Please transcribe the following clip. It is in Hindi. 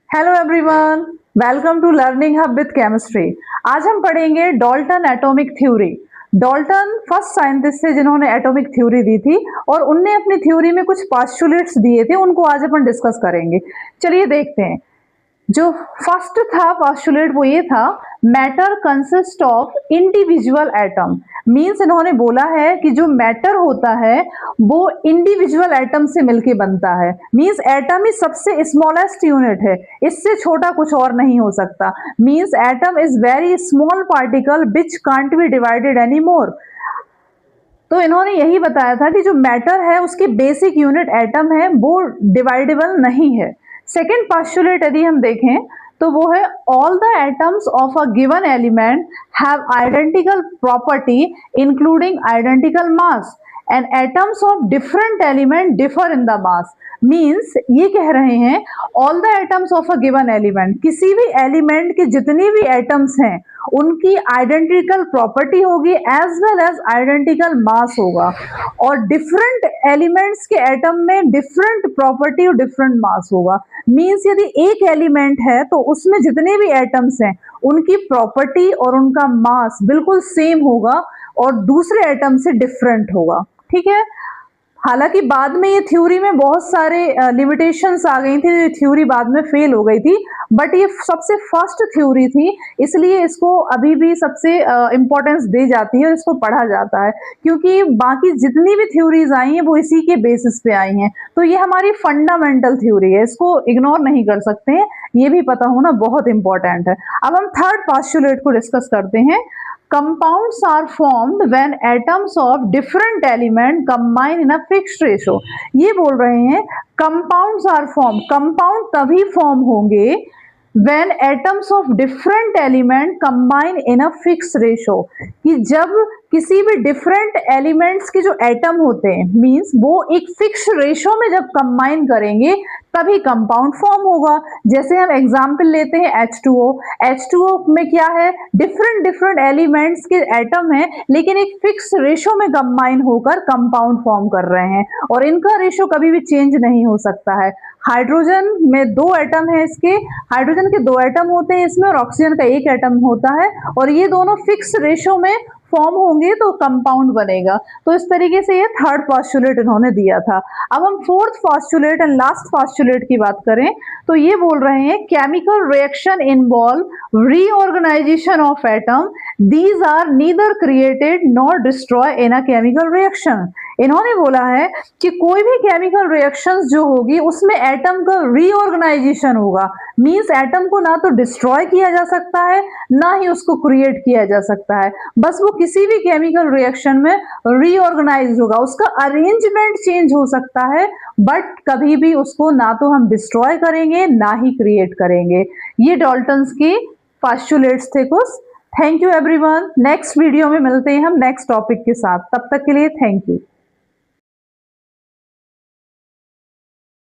Hello everyone, welcome to learning hub with chemistry. आज हम पढ़ेंगे Dalton atomic theory. Dalton first scientist थे जिन्होंने एटॉमिक थ्योरी दी थी और उनने अपनी थ्योरी में कुछ पोस्टुलेट्स दिए थे, उनको आज अपन डिस्कस करेंगे। चलिए देखते हैं। जो फर्स्ट था पोस्टुलेट वो ये था, matter consist of individual atom. Means इन्होंने बोला है कि जो मैटर होता है वो इंडिविजुअल एटम से मिलके बनता है। मींस एटम ही सबसे स्मॉलेस्ट यूनिट है, इससे छोटा कुछ और नहीं हो सकता। Means atom is very small particle which can't be divided any more. तो इन्होंने यही बताया था कि जो मैटर है उसकी बेसिक यूनिट एटम है, वो डिवाइडेबल नहीं है। सेकेंड पोस्टुलेट यदि हम देखें तो वो है, all the atoms of a given element have identical property including identical mass and atoms of different element differ in the mass. Means ये कह रहे हैं all the atoms of a given element, किसी भी एलिमेंट के जितने भी एटम्स हैं उनकी आइडेंटिकल प्रॉपर्टी होगी एज वेल एज आइडेंटिकल मास होगा। और डिफरेंट एलिमेंट्स के एटम में डिफरेंट प्रॉपर्टी और डिफरेंट मास होगा। मींस यदि एक एलिमेंट है तो उसमें जितने भी एटम्स हैं उनकी प्रॉपर्टी और उनका मास बिल्कुल सेम होगा और दूसरे एटम से डिफरेंट होगा। ठीक है। हालांकि बाद में ये थ्योरी में बहुत सारे लिमिटेशंस आ गई थी, ये थ्योरी बाद में फेल हो गई थी, बट ये सबसे फर्स्ट थ्योरी थी, इसलिए इसको अभी भी सबसे इंपॉर्टेंस दी जाती है और इसको पढ़ा जाता है, क्योंकि बाकी जितनी भी थ्योरीज आई हैं वो इसी के बेसिस पे आई हैं। तो ये हमारी फंडामेंटल थ्योरी है, इसको इग्नोर नहीं कर सकते हैं, ये भी पता होना बहुत इंपॉर्टेंट है। अब हम थर्ड पोस्टुलेट को डिस्कस करते हैं। Compounds are formed when atoms of different element combine in a fixed ratio। ये बोल रहे हैं compounds are formed, compound तभी form होंगे when atoms of different element combine in a fixed ratio, कि जब किसी भी डिफरेंट एलिमेंट्स के जो एटम होते हैं मींस वो एक फिक्स रेशो में जब कंबाइन करेंगे तभी कंपाउंड फॉर्म होगा। जैसे हम एग्जांपल लेते हैं H2O। H2O में क्या है, डिफरेंट डिफरेंट एलिमेंट्स के एटम है लेकिन एक फिक्स रेशो में कंबाइन होकर कंपाउंड फॉर्म कर रहे हैं और इनका रेशो कभी भी चेंज नहीं हो सकता है। हाइड्रोजन में दो एटम है, इसके हाइड्रोजन के दो एटम होते हैं इसमें और ऑक्सीजन का एक एटम होता है और ये दोनों फिक्स रेशो में फॉर्म होंगे तो कंपाउंड बनेगा। तो इस तरीके से ये थर्ड पोस्टुलेट इन्होंने दिया था। अब हम fourth postulate and last postulate की बात करें तो ये बोल रहे हैं chemical reaction involve reorganization of atom, these are neither created nor destroy in a chemical reaction. इन्होंने बोला है कि कोई भी केमिकल रिएक्शंस जो होगी उसमें एटम का रीऑर्गेनाइजेशन होगा। मींस एटम को ना तो डिस्ट्रॉय किया जा सकता है ना ही उसको क्रिएट किया जा सकता है, बस वो किसी भी केमिकल रिएक्शन में रीऑर्गेनाइज होगा। उसका अरेंजमेंट चेंज हो सकता है बट कभी भी उसको ना तो हम डिस्ट्रॉय करेंगे ना ही क्रिएट करेंगे। ये डाल्टन्स के पोस्टुलेट्स थे कुछ। Thank you everyone. Next video में मिलते हैं हम नेक्स्ट टॉपिक के साथ, तब तक के लिए थैंक यू।